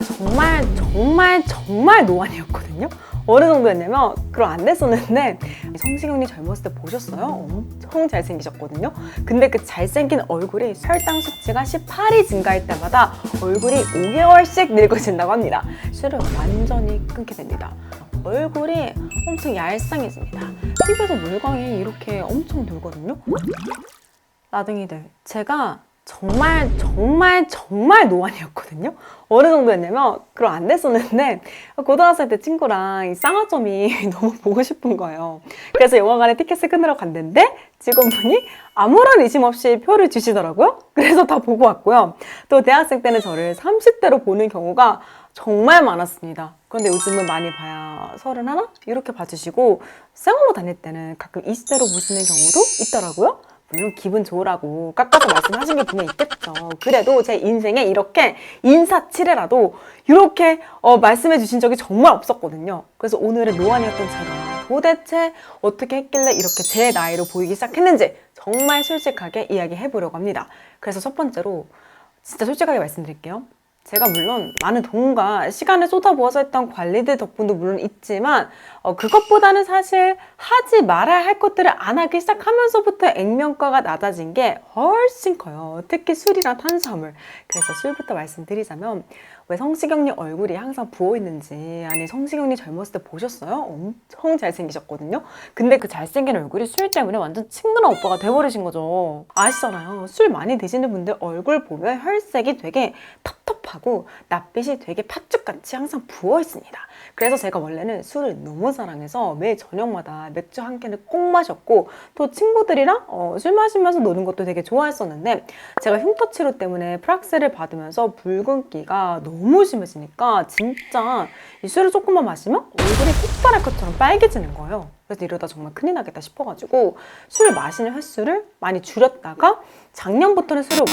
정말 노안이었거든요. 어느 정도였냐면 그럼 안 됐었는데 성시경님 젊었을 때 보셨어요? 엄청 잘생기셨거든요. 근데 그 잘생긴 얼굴이 혈당 수치가 18이 증가할 때마다 얼굴이 5개월씩 늙어진다고 합니다. 술을 완전히 끊게 됩니다. 얼굴이 엄청 얄쌍해집니다. 피부에서 물광이 이렇게 엄청 돌거든요. 나둥이들, 제가 정말 노안이었거든요. 어느 정도였냐면 그럼 안 됐었는데 고등학생 때 친구랑 이 쌍화점이 너무 보고 싶은 거예요. 그래서 영화관에 티켓을 끊으러 갔는데 직원분이 아무런 의심 없이 표를 주시더라고요. 그래서 다 보고 왔고요. 또 대학생 때는 저를 30대로 보는 경우가 정말 많았습니다. 그런데 요즘은 많이 봐야 31? 이렇게 봐주시고 쌩얼로 다닐 때는 가끔 20대로 보시는 경우도 있더라고요. 물론 기분 좋으라고 깎아서 말씀하신 게 분명 있겠죠. 그래도 제 인생에 이렇게 인사치레라도 이렇게 말씀해 주신 적이 정말 없었거든요. 그래서 오늘은 노안이었던 제가 도대체 어떻게 했길래 이렇게 제 나이로 보이기 시작했는지 정말 솔직하게 이야기해 보려고 합니다. 그래서 첫 번째로 진짜 솔직하게 말씀드릴게요. 제가 물론 많은 돈과 시간을 쏟아부어서 했던 관리들 덕분도 물론 있지만 그것보다는 사실 하지 말아야 할 것들을 안 하기 시작하면서부터 액면가가 낮아진 게 훨씬 커요. 특히 술이랑 탄수화물. 그래서 술부터 말씀드리자면 왜 성시경님 얼굴이 항상 부어있는지, 아니 성시경님 젊었을 때 보셨어요? 엄청 잘생기셨거든요. 근데 그 잘생긴 얼굴이 술 때문에 완전 친근한 오빠가 돼버리신 거죠. 아시잖아요. 술 많이 드시는 분들 얼굴 보면 혈색이 되게 텁텁하고 낯빛이 되게 팥죽같이 항상 부어있습니다. 그래서 제가 원래는 술을 너무 사랑해서 매일 저녁마다 맥주 한 캔을 꼭 마셨고 또 친구들이랑 술 마시면서 노는 것도 되게 좋아했었는데 제가 흉터 치료 때문에 프락스를 받으면서 붉은기가 너무 심해지니까 진짜 이 술을 조금만 마시면 얼굴이 폭발할 것처럼 빨개지는 거예요. 그래서 이러다 정말 큰일 나겠다 싶어가지고 술을 마시는 횟수를 많이 줄였다가 작년부터는 술을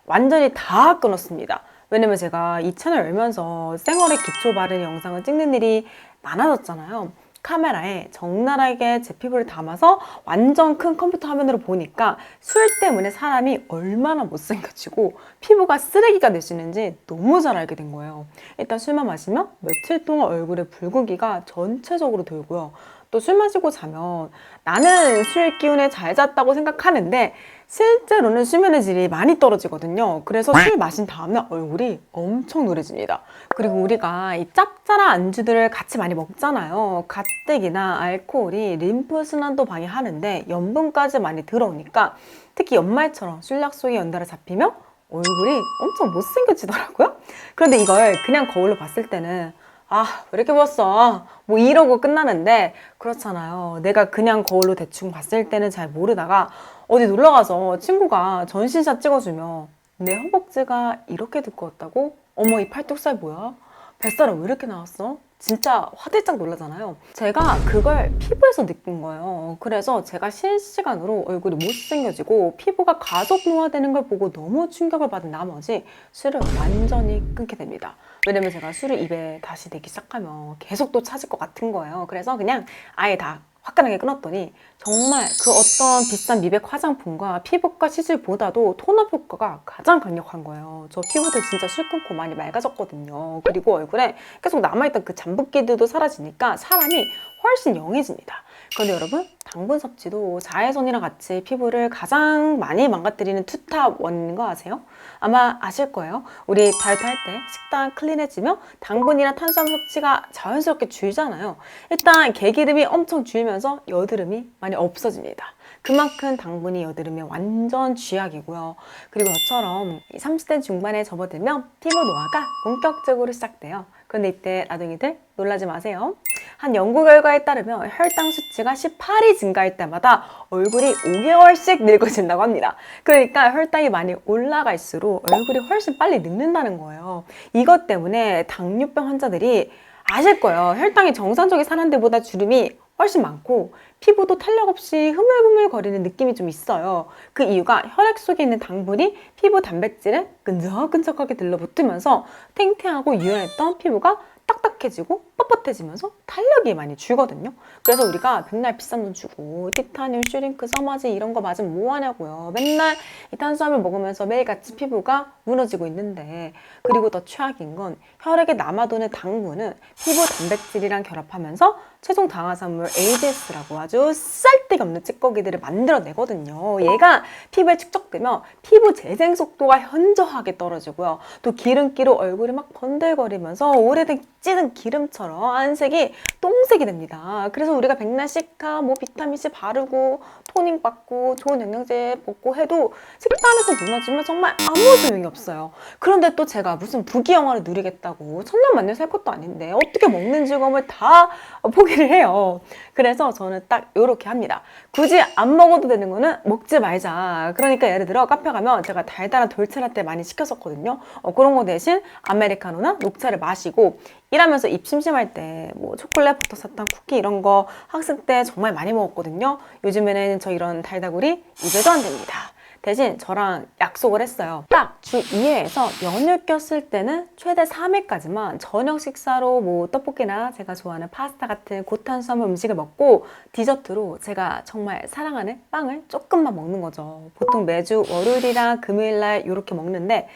완전히 다 끊었습니다. 왜냐면 제가 이 채널 열면서 쌩얼의 기초 바른 영상을 찍는 일이 많아졌잖아요. 카메라에 적나라하게 제 피부를 담아서 완전 큰 컴퓨터 화면으로 보니까 술 때문에 사람이 얼마나 못생겨지고 피부가 쓰레기가 될 수 있는지 너무 잘 알게 된 거예요. 일단 술만 마시면 며칠 동안 얼굴에 붉은기가 전체적으로 돌고요. 또 술 마시고 자면 나는 술 기운에 잘 잤다고 생각하는데 실제로는 수면의 질이 많이 떨어지거든요. 그래서 술 마신 다음날 얼굴이 엄청 노래집니다. 그리고 우리가 이 짭짤한 안주들을 같이 많이 먹잖아요. 가뜩이나 알코올이 림프순환도 방해하는데 염분까지 많이 들어오니까 특히 연말처럼 술 약속이 연달아 잡히면 얼굴이 엄청 못생겨지더라고요. 그런데 이걸 그냥 거울로 봤을 때는 아, 왜 이렇게 부었어? 뭐 이러고 끝나는데 그렇잖아요. 내가 그냥 거울로 대충 봤을 때는 잘 모르다가 어디 놀러가서 친구가 전신샷 찍어주면 내 허벅지가 이렇게 두꺼웠다고? 어머, 이 팔뚝살 뭐야? 뱃살은 왜 이렇게 나왔어? 진짜 화들짝 놀라잖아요. 제가 그걸 피부에서 느낀 거예요. 그래서 제가 실시간으로 얼굴이 못생겨지고 피부가 가속 노화되는 걸 보고 너무 충격을 받은 나머지 술을 완전히 끊게 됩니다. 왜냐면 제가 술을 입에 다시 대기 시작하면 계속 또 찾을 것 같은 거예요. 그래서 그냥 아예 다 화끈하게 끊었더니 정말 그 어떤 비싼 미백 화장품과 피부과 시술보다도 톤업 효과가 가장 강력한 거예요. 저 피부들 진짜 술 끊고 많이 맑아졌거든요. 그리고 얼굴에 계속 남아있던 그 잠붓기들도 사라지니까 사람이 훨씬 영해집니다. 그런데 여러분, 당분 섭취도 자외선이랑 같이 피부를 가장 많이 망가뜨리는 투탑 원인인 거 아세요? 아마 아실 거예요. 우리 다이어트 할 때 식단 클린해지면 당분이나 탄수화물 섭취가 자연스럽게 줄잖아요. 일단 개기름이 엄청 줄면서 여드름이 많이 없어집니다. 그만큼 당분이 여드름에 완전 쥐약이고요. 그리고 저처럼 30대 중반에 접어들면 피부 노화가 본격적으로 시작돼요. 그런데 이때 나둥이들 놀라지 마세요. 한 연구 결과에 따르면 혈당 수치가 18이 증가할 때마다 얼굴이 5개월씩 늙어진다고 합니다. 그러니까 혈당이 많이 올라갈수록 얼굴이 훨씬 빨리 늙는다는 거예요. 이것 때문에 당뇨병 환자들이 아실 거예요. 혈당이 정상적인 사람들보다 주름이 훨씬 많고 피부도 탄력 없이 흐물흐물거리는 느낌이 좀 있어요. 그 이유가 혈액 속에 있는 당분이 피부 단백질에 끈적끈적하게 들러붙으면서 탱탱하고 유연했던 피부가 딱딱 딱딱해지고 뻣뻣해지면서 탄력이 많이 줄거든요. 그래서 우리가 백날 비싼 돈 주고 티타늄, 슈링크, 써마지 이런 거 맞으면 뭐 하냐고요. 맨날 이 탄수화물 먹으면서 매일같이 피부가 무너지고 있는데, 그리고 더 최악인 건 혈액에 남아도는 당분은 피부 단백질이랑 결합하면서 최종 당화산물 ADS라고 아주 쌀데기 없는 찌꺼기들을 만들어내거든요. 얘가 피부에 축적되면 피부 재생 속도가 현저하게 떨어지고요. 또 기름기로 얼굴이 막 번들거리면서 오래된 찌든 기름처럼 안색이 똥색이 됩니다. 그래서 우리가 백날 시카, 뭐 비타민C 바르고 토닝 받고 좋은 영양제 먹고 해도 식단에서 무너지면 정말 아무 소용이 없어요. 그런데 또 제가 무슨 부귀영화를 누리겠다고 천년만년 살 것도 아닌데 어떻게 먹는 즐거움을 다 포기를 해요. 그래서 저는 딱 이렇게 합니다. 굳이 안 먹어도 되는 거는 먹지 말자. 그러니까 예를 들어 카페 가면 제가 달달한 돌체라떼 많이 시켰었거든요. 그런 거 대신 아메리카노나 녹차를 마시고, 일하면서 입 심심할 때 뭐 초콜릿, 버터사탕, 쿠키 이런 거 학생 때 정말 많이 먹었거든요. 요즘에는 저 이런 달다구리 입에도 안 됩니다. 대신 저랑 약속을 했어요. 딱 주 2회에서 연휴 꼈을 때는 최대 3회까지만 저녁 식사로 뭐 떡볶이나 제가 좋아하는 파스타 같은 고탄수화물 음식을 먹고, 디저트로 제가 정말 사랑하는 빵을 조금만 먹는 거죠. 보통 매주 월요일이랑 금요일날 이렇게 먹는데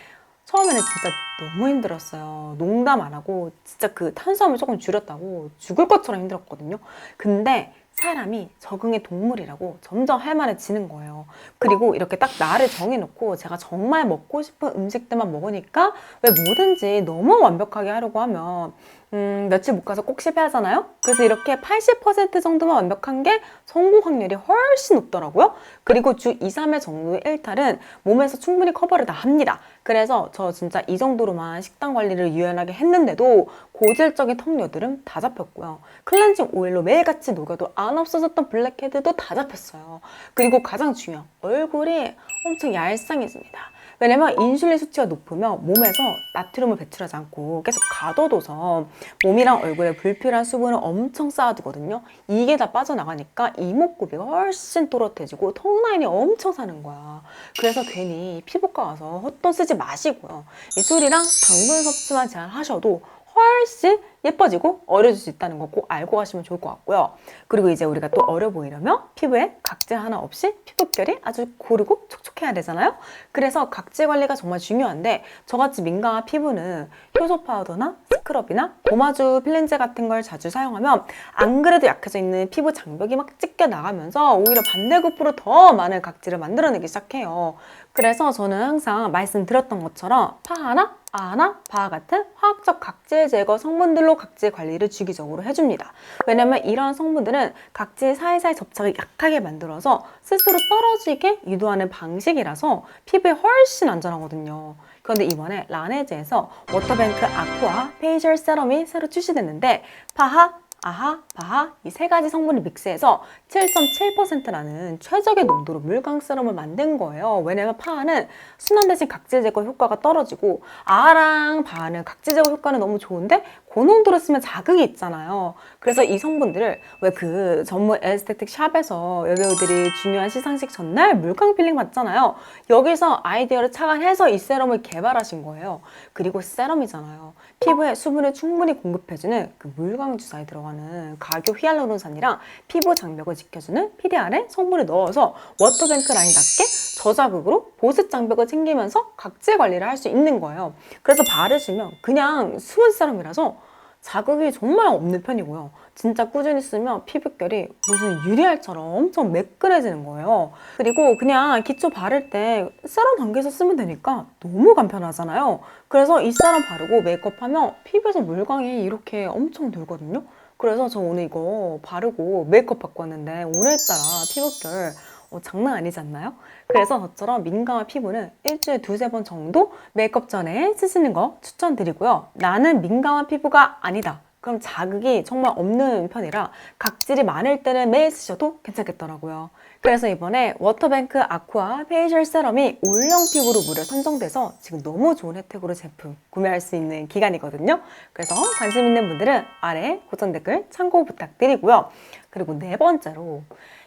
처음에는 진짜 너무 힘들었어요. 농담 안 하고 진짜 그 탄수화물 조금 줄였다고 죽을 것처럼 힘들었거든요. 근데 사람이 적응의 동물이라고 점점 할만해지는 거예요. 그리고 이렇게 딱 나를 정해놓고 제가 정말 먹고 싶은 음식들만 먹으니까, 왜 뭐든지 너무 완벽하게 하려고 하면 며칠 못 가서 꼭 실패하잖아요. 그래서 이렇게 80% 정도만 완벽한 게 성공 확률이 훨씬 높더라고요. 그리고 주 2, 3회 정도의 일탈은 몸에서 충분히 커버를 다 합니다. 그래서 저 진짜 이 정도로만 식단 관리를 유연하게 했는데도 고질적인 턱녀들은 다 잡혔고요. 클렌징 오일로 매일같이 녹여도 안 없어졌던 블랙헤드도 다 잡혔어요. 그리고 가장 중요한 얼굴이 엄청 얄쌍해집니다. 왜냐면 인슐린 수치가 높으면 몸에서 나트륨을 배출하지 않고 계속 가둬둬서 몸이랑 얼굴에 불필요한 수분을 엄청 쌓아두거든요. 이게 다 빠져나가니까 이목구비가 훨씬 또렷해지고 턱 라인이 엄청 사는 거야. 그래서 괜히 피부과 가서 헛돈 쓰지 마시고요. 이 술이랑 당분 섭취만 제한하셔도 훨씬 예뻐지고 어려질 수 있다는 거 꼭 알고 가시면 좋을 것 같고요. 그리고 이제 우리가 또 어려 보이려면 피부에 각질 하나 없이 피부결이 아주 고르고 촉촉해야 되잖아요. 그래서 각질 관리가 정말 중요한데, 저같이 민감한 피부는 효소 파우더나 스크럽이나 고마주 필렌제 같은 걸 자주 사용하면 안 그래도 약해져 있는 피부 장벽이 막 찢겨 나가면서 오히려 반대급부로 더 많은 각질을 만들어내기 시작해요. 그래서 저는 항상 말씀드렸던 것처럼 파하나 아나, 바하 같은 화학적 각질 제거 성분들로 각질 관리를 주기적으로 해줍니다. 왜냐면 이러한 성분들은 각질 사이사이 접착을 약하게 만들어서 스스로 떨어지게 유도하는 방식이라서 피부에 훨씬 안전하거든요. 그런데 이번에 라네즈에서 워터뱅크 아쿠아 페이셜 세럼이 새로 출시됐는데, 파하, 아하, 바하 이 세 가지 성분을 믹스해서 7.7%라는 최적의 농도로 물광 세럼을 만든 거예요. 왜냐면 파하는 순환 대신 각질 제거 효과가 떨어지고, 아하랑 바하는 각질 제거 효과는 너무 좋은데 고농도로 쓰면 자극이 있잖아요. 그래서 이 성분들을 왜 그 전문 에스테틱 샵에서 여배우들이 중요한 시상식 전날 물광 필링 받잖아요. 여기서 아이디어를 착안해서 이 세럼을 개발하신 거예요. 그리고 세럼이잖아요. 피부에 수분을 충분히 공급해주는 그 물광 주사에 들어가는 가교 히알루론산이랑 피부 장벽을 지켜주는 PDR에 성분을 넣어서 워터뱅크 라인답게 저자극으로 보습 장벽을 챙기면서 각질 관리를 할 수 있는 거예요. 그래서 바르시면 그냥 수분 세럼이라서 자극이 정말 없는 편이고요. 진짜 꾸준히 쓰면 피부결이 무슨 유리알처럼 엄청 매끈해지는 거예요. 그리고 그냥 기초 바를 때 세럼 단계에서 쓰면 되니까 너무 간편하잖아요. 그래서 이 세럼 바르고 메이크업하면 피부에서 물광이 이렇게 엄청 돌거든요. 그래서 저 오늘 이거 바르고 메이크업 받고 왔는데 오늘따라 피부결 장난 아니지 않나요? 그래서 저처럼 민감한 피부는 일주일에 2~3번 정도 메이크업 전에 쓰시는 거 추천드리고요. 나는 민감한 피부가 아니다. 그럼 자극이 정말 없는 편이라 각질이 많을 때는 매일 쓰셔도 괜찮겠더라고요. 그래서 이번에 워터뱅크 아쿠아 페이셜 세럼이 올영 피부로 무려 선정돼서 지금 너무 좋은 혜택으로 제품 구매할 수 있는 기간이거든요. 그래서 관심 있는 분들은 아래 고정 댓글 참고 부탁드리고요. 그리고 네 번째로,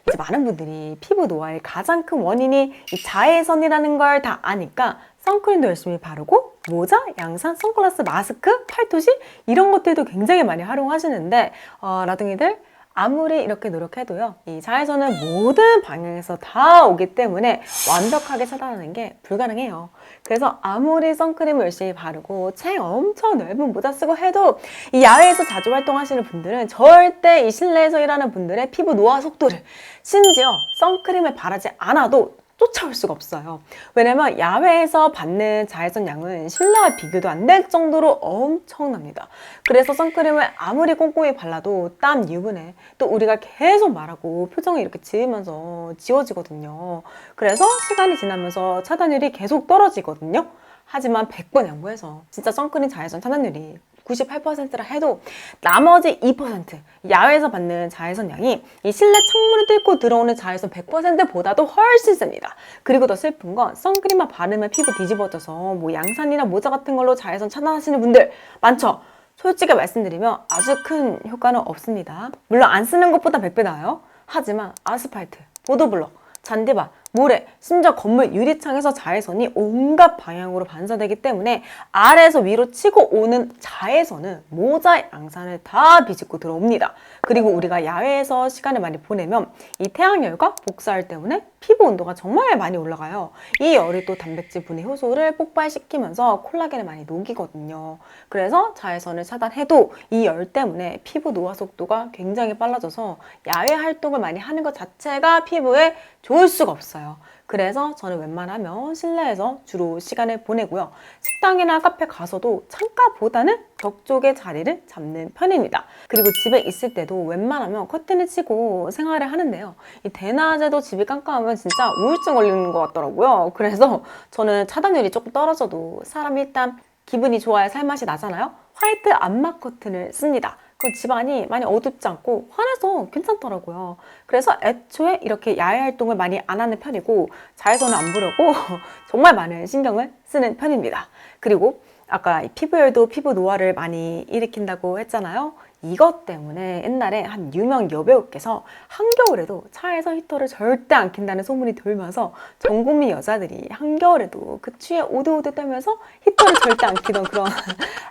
이제 많은 분들이 피부 노화의 가장 큰 원인이 이 자외선이라는 걸 다 아니까 선크림도 열심히 바르고 모자, 양산, 선글라스, 마스크, 팔토시 이런 것들도 굉장히 많이 활용하시는데 라둥이들 아무리 이렇게 노력해도요, 이 자외선은 모든 방향에서 다 오기 때문에 완벽하게 차단하는 게 불가능해요. 그래서 아무리 선크림을 열심히 바르고 책 엄청 넓은 모자 쓰고 해도 이 야외에서 자주 활동하시는 분들은 절대 이 실내에서 일하는 분들의 피부 노화 속도를 심지어 선크림을 바르지 않아도 쫓아올 수가 없어요. 왜냐면 야외에서 받는 자외선 양은 실내와 비교도 안 될 정도로 엄청납니다. 그래서 선크림을 아무리 꼼꼼히 발라도 땀 유분에 또 우리가 계속 말하고 표정을 이렇게 지으면서 지워지거든요. 그래서 시간이 지나면서 차단율이 계속 떨어지거든요. 하지만 100번 양보해서 진짜 선크림 자외선 차단율이 98%라 해도 나머지 2% 야외에서 받는 자외선 양이 이 실내 창문을 뚫고 들어오는 자외선 100%보다도 훨씬 셉니다. 그리고 더 슬픈 건 선크림만 바르면 피부 뒤집어져서 뭐 양산이나 모자 같은 걸로 자외선 차단하시는 분들 많죠? 솔직히 말씀드리면 아주 큰 효과는 없습니다. 물론 안 쓰는 것보다 100배 나아요. 하지만 아스팔트, 보도블럭, 잔디밭, 모래, 심지어 건물 유리창에서 자외선이 온갖 방향으로 반사되기 때문에 아래에서 위로 치고 오는 자외선은 모자 양산을 다 비집고 들어옵니다. 그리고 우리가 야외에서 시간을 많이 보내면 이 태양열과 복사열 때문에 피부 온도가 정말 많이 올라가요. 이 열이 또 단백질 분해 효소를 폭발시키면서 콜라겐을 많이 녹이거든요. 그래서 자외선을 차단해도 이 열 때문에 피부 노화 속도가 굉장히 빨라져서 야외 활동을 많이 하는 것 자체가 피부에 좋을 수가 없어요. 그래서 저는 웬만하면 실내에서 주로 시간을 보내고요. 식당이나 카페 가서도 창가보다는 벽 쪽에 자리를 잡는 편입니다. 그리고 집에 있을 때도 웬만하면 커튼을 치고 생활을 하는데요. 이 대낮에도 집이 깜깜하면 진짜 우울증 걸리는 것 같더라고요. 그래서 저는 차단율이 조금 떨어져도 사람이 일단 기분이 좋아야 살맛이 나잖아요. 화이트 암막 커튼을 씁니다. 그 집안이 많이 어둡지 않고 환해서 괜찮더라고요. 그래서 애초에 이렇게 야외 활동을 많이 안 하는 편이고 자외선을 안 보려고 정말 많은 신경을 쓰는 편입니다. 그리고 아까 피부열도 피부 노화를 많이 일으킨다고 했잖아요. 이것 때문에 옛날에 한 유명 여배우께서 한겨울에도 차에서 히터를 절대 안 킨다는 소문이 돌면서 전 국민 여자들이 한겨울에도 그 추위에 오들오들 떨면서 히터를 절대 안 키던 그런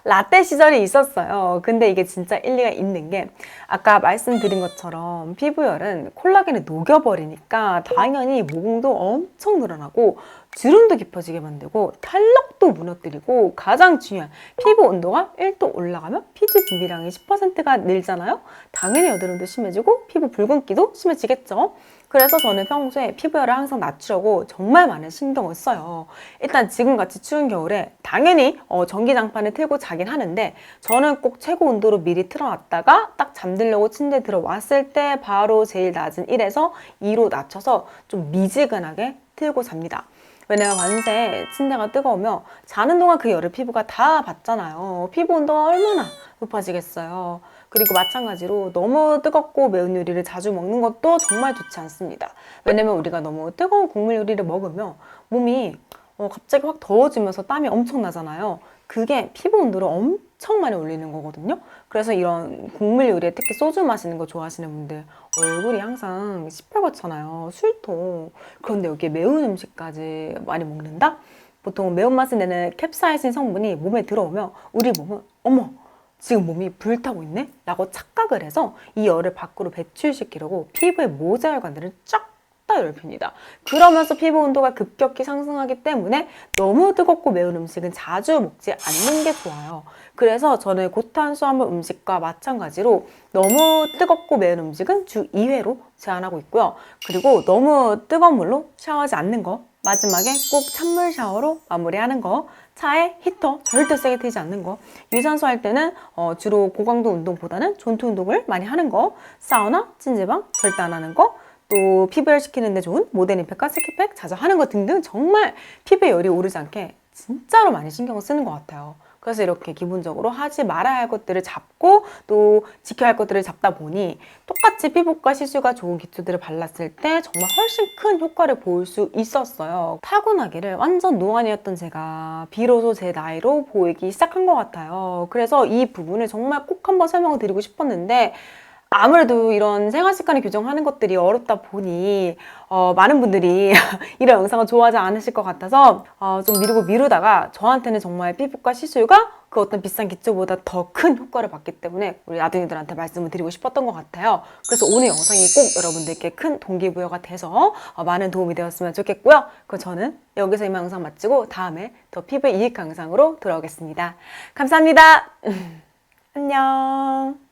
라떼 시절이 있었어요. 근데 이게 진짜 일리가 있는 게 아까 말씀드린 것처럼 피부열은 콜라겐을 녹여버리니까 당연히 모공도 엄청 늘어나고 주름도 깊어지게 만들고 탄력도 무너뜨리고 가장 중요한 피부 온도가 1도 올라가면 피지 분비량이 10%가 늘잖아요. 당연히 여드름도 심해지고 피부 붉은기도 심해지겠죠. 그래서 저는 평소에 피부열을 항상 낮추려고 정말 많은 신경을 써요. 일단 지금같이 추운 겨울에 당연히 전기장판을 틀고 자긴 하는데 저는 꼭 최고 온도로 미리 틀어놨다가 딱 잠들려고 침대에 들어왔을 때 바로 제일 낮은 1에서 2로 낮춰서 좀 미지근하게 틀고 잡니다. 왜냐면 밤새 침대가 뜨거우면 자는 동안 그 열을 피부가 다 받잖아요. 피부 온도가 얼마나 높아지겠어요. 그리고 마찬가지로 너무 뜨겁고 매운 요리를 자주 먹는 것도 정말 좋지 않습니다. 왜냐면 우리가 너무 뜨거운 국물 요리를 먹으면 몸이 갑자기 확 더워지면서 땀이 엄청 나잖아요. 그게 피부 온도를 엄청 많이 올리는 거거든요. 그래서 이런 국물 요리에 특히 소주 마시는 거 좋아하시는 분들 얼굴이 항상 시뻘겋잖아요. 술통. 그런데 여기에 매운 음식까지 많이 먹는다? 보통 매운맛을 내는 캡사이신 성분이 몸에 들어오면 우리 몸은 어머! 지금 몸이 불타고 있네? 라고 착각을 해서 이 열을 밖으로 배출시키려고 피부의 모자혈관들을 쫙 다 넓힙니다. 그러면서 피부 온도가 급격히 상승하기 때문에 너무 뜨겁고 매운 음식은 자주 먹지 않는 게 좋아요. 그래서 저는 고탄수화물 음식과 마찬가지로 너무 뜨겁고 매운 음식은 주 2회로 제한하고 있고요. 그리고 너무 뜨거운 물로 샤워하지 않는 거, 마지막에 꼭 찬물 샤워로 마무리하는 거, 차에 히터 절대 세게 틀지 않는 거, 유산소 할 때는 주로 고강도 운동보다는 존투 운동을 많이 하는 거, 사우나, 찜질방 절대 안 하는 거, 또 피부열 시키는 데 좋은 모데님팩과 스키팩 자주 하는 거 등등 정말 피부에 열이 오르지 않게 진짜로 많이 신경을 쓰는 것 같아요. 그래서 이렇게 기본적으로 하지 말아야 할 것들을 잡고 또 지켜야 할 것들을 잡다 보니 똑같이 피부과 시술과 좋은 기초들을 발랐을 때 정말 훨씬 큰 효과를 볼 수 있었어요. 타고나기를 완전 노안이었던 제가 비로소 제 나이로 보이기 시작한 것 같아요. 그래서 이 부분을 정말 꼭 한번 설명을 드리고 싶었는데 아무래도 이런 생활 습관을 교정하는 것들이 어렵다 보니 많은 분들이 이런 영상을 좋아하지 않으실 것 같아서 좀 미루다가 저한테는 정말 피부과 시술과 그 어떤 비싼 기초보다 더 큰 효과를 봤기 때문에 우리 아둥이들한테 말씀을 드리고 싶었던 것 같아요. 그래서 오늘 영상이 꼭 여러분들께 큰 동기부여가 돼서 많은 도움이 되었으면 좋겠고요. 그럼 저는 여기서 이만 영상 마치고 다음에 더 피부에 유익한 영상으로 돌아오겠습니다. 감사합니다. 안녕.